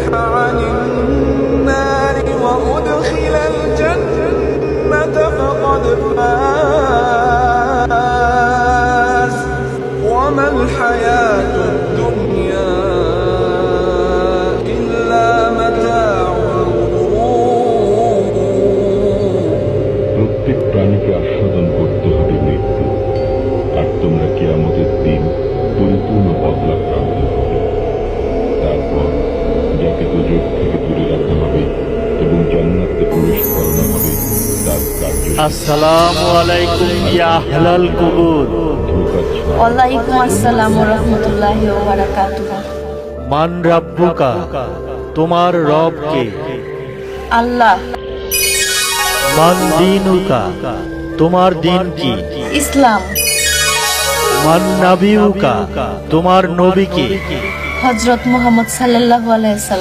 عن النار وأدخل الجنة فقد فاز وما الحياة الدنيا إلا متاع الغرور। প্রত্যেক প্রাণীকে আস্বাদন করতে হবে মৃত্যু, আর তোমরা কিয়ামতের দিন পরিপূর্ণ বদলা প্রাপ্ত হবে। তারপর যাকে দুজক থেকে দূরে রাখা হবে এবং জান্নাতে প্রবেশ করানো হবে তার কার্য। আসসালামু আলাইকুম ইয়া আহলাল কুবুর। ওয়ালাইকুম আসসালাম ওয়া রাহমাতুল্লাহি ওয়া বারাকাতুহু। মান রাব্বুকা, তোমার রব কে? আল্লাহ। মান দীনুকা, তোমার দিন কি? ইসলাম। মান নাবিয়ুকা, তোমার নবী কে? হযরত মুহাম্মদ সাল্লাল্লাহু আলাইহি ওয়াসাল্লাম।